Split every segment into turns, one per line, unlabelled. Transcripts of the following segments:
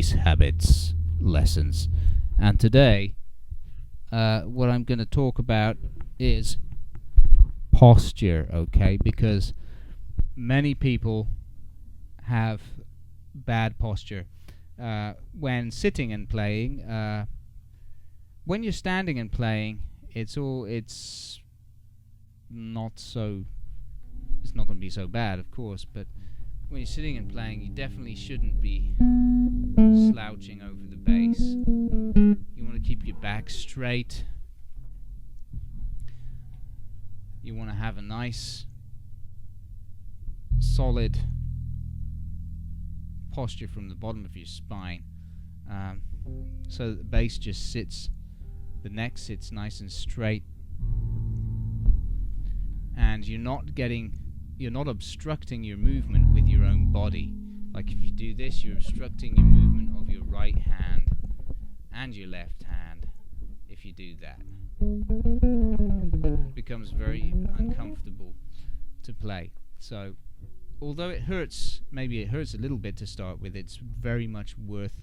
base habits lessons. And today, what I'm going to talk about is posture, okay? Because many people have bad posture when sitting and playing. When you're standing and playing, it's not going to be so bad, of course, but when you're sitting and playing, you definitely shouldn't be slouching over the bass. You want to keep your back straight. You want to have a nice, solid posture from the bottom of your spine, so that the bass just sits, the neck sits nice and straight, and you're not obstructing your movement with your own body. Like if you do this, you're obstructing your movement of your right hand and your left hand. If you do that, it becomes very uncomfortable to play. So although maybe it hurts a little bit to start with, it's very much worth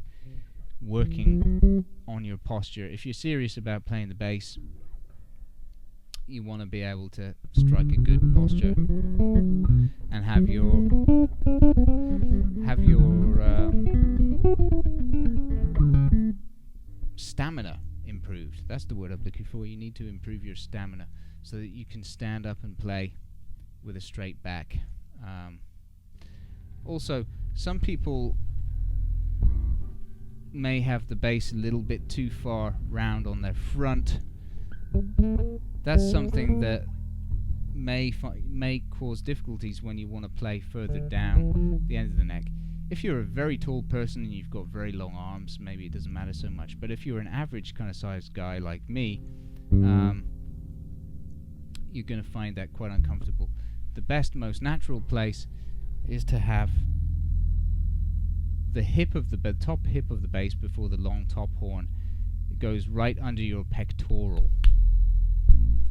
working on your posture. If you're serious about playing the bass, you want to be able to strike a good posture and have your stamina improved. That's the word I'm looking for. You need to improve your stamina so that you can stand up and play with a straight back. Also, some people may have the bass a little bit too far round on their front. That's something that may cause difficulties when you want to play further down the end of the neck. If you're a very tall person and you've got very long arms, maybe it doesn't matter so much. But if you're an average kind of sized guy like me, you're going to find that quite uncomfortable. The best, most natural place is to have the top hip of the bass before the long top horn. It goes right under your pectoral,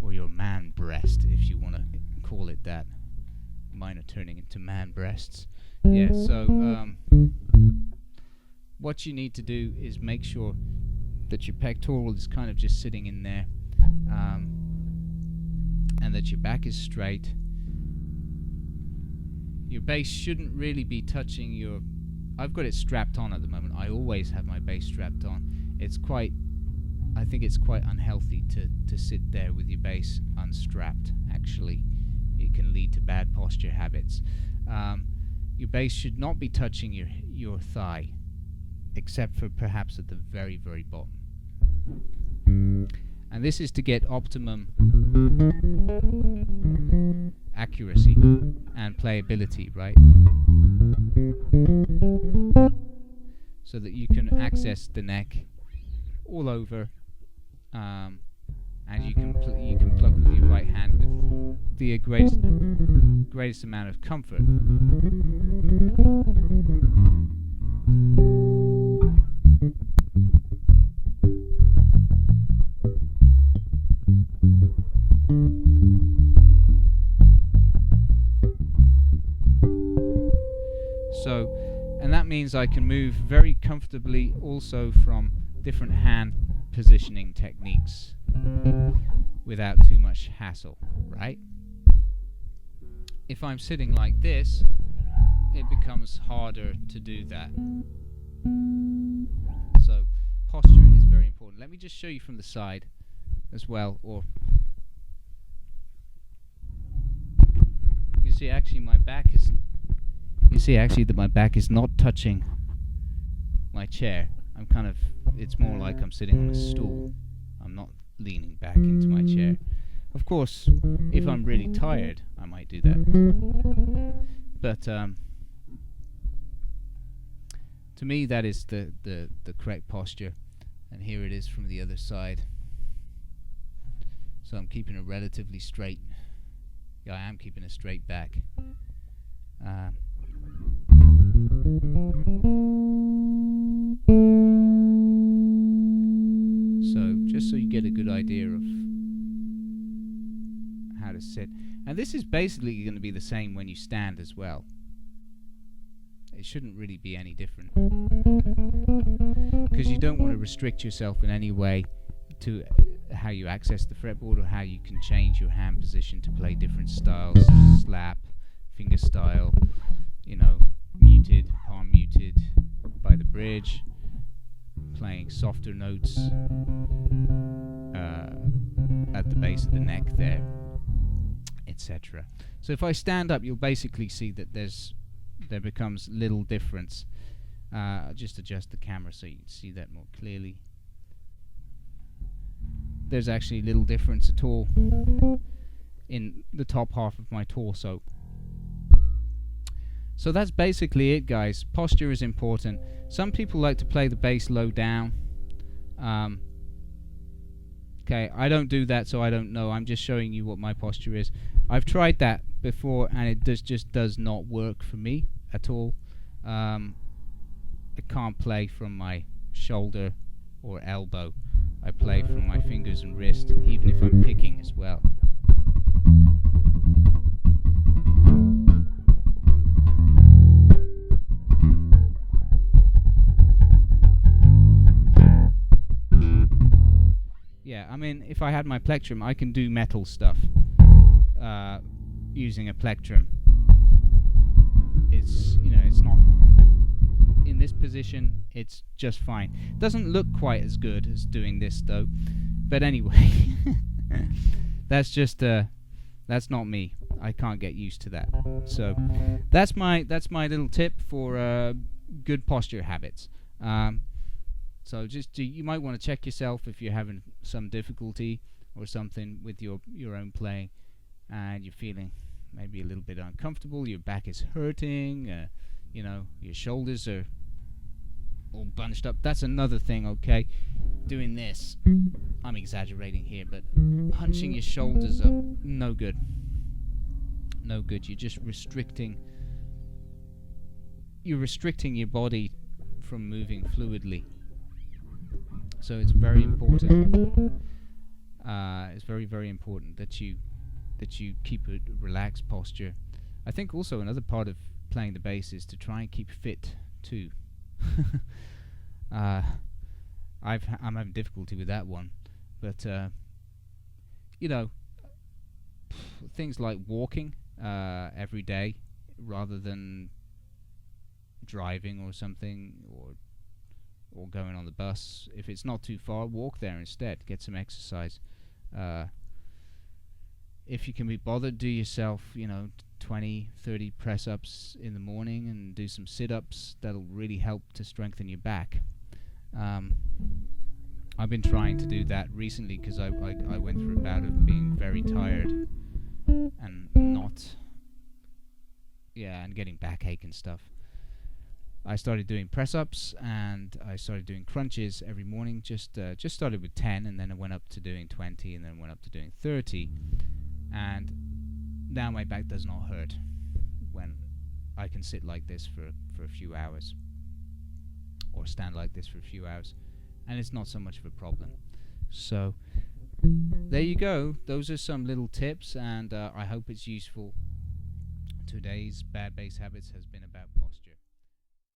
or your man breast, if you want to call it that. Mine are turning into man breasts. Yeah, so what you need to do is make sure that your pectoral is kind of just sitting in there, and that your back is straight. Your bass shouldn't really be touching your... I've got it strapped on at the moment. I always have my bass strapped on. I think it's quite unhealthy to sit there with your bass unstrapped. Actually, it can lead to bad posture habits. Your bass should not be touching your thigh, except for perhaps at the very, very bottom. And this is to get optimum accuracy and playability, right? So that you can access the neck all over, and you can pluck with your right hand with the greatest amount of comfort. So, and that means I can move very comfortably also from different hand positioning techniques without too much hassle, right? If I'm sitting like this, it becomes harder to do that. So posture is very important. Let me just show you from the side as well, or you see actually my back is that my back is not touching my chair. It's more like I'm sitting on a stool. I'm not leaning back into my chair. Of course, if I'm really tired, I might do that. But to me, that is the correct posture. And here it is from the other side. So I'm keeping a relatively straight... Yeah, I am keeping a straight back. So just so you get a good idea of how to sit. And this is basically going to be the same when you stand as well. it shouldn't really be any different, because you don't want to restrict yourself in any way to how you access the fretboard or how you can change your hand position to play different styles, slap, finger style, you know, muted, palm muted by the bridge, playing softer notes at the base of the neck there, etc. So if I stand up, you'll basically see that there becomes little difference. I'll just adjust the camera so you can see that more clearly. There's actually little difference at all in the top half of my torso. So that's basically it, guys. Posture is important. Some people like to play the bass low down. Okay, I don't do that, so I don't know. I'm just showing you what my posture is. I've tried that before, and it just does not work for me at all. I can't play from my shoulder or elbow. I play from my fingers and wrist, even if I'm picking as well. Yeah, I mean, if I had my plectrum, I can do metal stuff using a plectrum. It's, you know, it's not in this position, it's just fine. Doesn't look quite as good as doing this though, but anyway, that's just that's not me. I can't get used to that. So that's my little tip for good posture habits. So just you might want to check yourself if you're having some difficulty or something with your own playing, and you're feeling maybe a little bit uncomfortable, your back is hurting, you know, your shoulders are all bunched up. That's another thing, okay? Doing this, I'm exaggerating here, but hunching your shoulders up, no good. No good. You're just restricting your body from moving fluidly. So it's very important. It's very, very important that you keep a relaxed posture. I think also another part of playing the bass is to try and keep fit too. I'm having difficulty with that one, but you know, things like walking every day rather than driving or something, or going on the bus. If it's not too far, walk there instead. Get some exercise. If you can be bothered, do yourself, you know, 20, 30 press-ups in the morning and do some sit-ups. That'll really help to strengthen your back. I've been trying to do that recently because I went through a bout of being very tired and and getting backache and stuff. I started doing press-ups and I started doing crunches every morning. Just started with 10, and then I went up to doing 20, and then went up to doing 30. And now my back does not hurt when I can sit like this for a few hours, or stand like this for a few hours, and it's not so much of a problem. So there you go. Those are some little tips, and I hope it's useful. Today's Bad Bass Habits has been about